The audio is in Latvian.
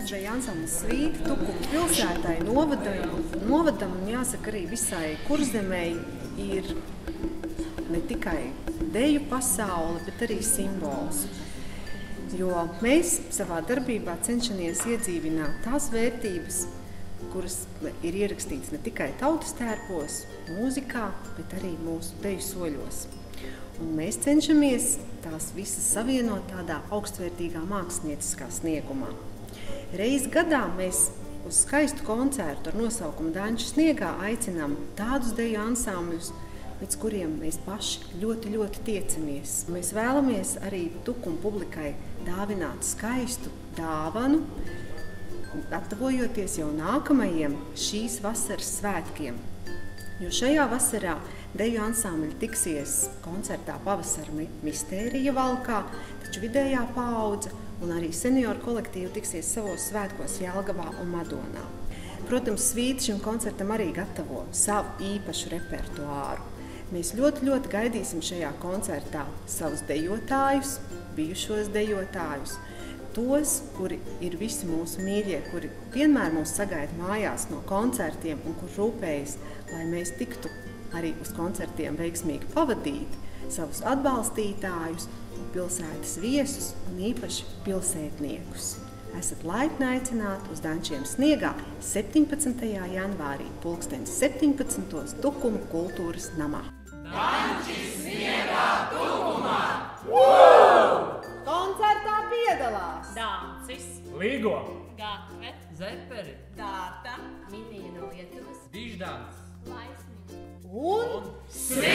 Deja ansamblis Svīti, Tukuma pilsētai, novadam un jāsaka arī visai Kurzemei ir ne tikai deju pasaule, bet arī simbols. Jo mēs savā darbībā cenšamies iedzīvināt tās vērtības, kuras ir ierakstītas ne tikai tautas tērpos, mūzikā, bet arī mūsu deju soļos. Un mēs cenšamies tās visas savienot tādā augstvērtīgā mākslinieckā sniegumā. Reiz gadā mēs uz skaistu koncertu ar nosaukumu Danču sniegā aicinām tādus deju ansambļus, pēc kuriem mēs paši ļoti, ļoti tiecamies. Mēs vēlamies arī Tukuma publikai dāvināt skaistu dāvanu, gatavojoties jau nākamajiem šīs vasaras svētkiem. Jo šajā vasarā deju ansambļi tiksies koncertā Pavasara mistērija valkā, taču vidējā paudze un arī senioru kolektīvi tiksies savos svētkos Jelgavā un Madonā. Protams, Svīti šim koncertam arī gatavo savu īpašu repertuāru. Mēs ļoti, ļoti gaidīsim šajā koncertā savus dejotājus, bijušos dejotājus, tos, kuri ir visi mūsu mīļie, kuri vienmēr mūs sagaida mājās no koncertiem un kur rūpējas, lai mēs tiktu arī uz koncertiem veiksmīgi pavadīt savus atbalstītājus, pilsētas viesus un īpaši pilsētniekus. Esat laipni aicināti uz Dančiem sniegā 17. janvārī, 17. Tukuma kultūras namā. Danči sniegā Tukumā! Koncertā piedalās Dācis, Līgo, Gatve, Zeperi, Dārta, Minija no Lietuvas, Diždāns Laismiņa. un Svīti!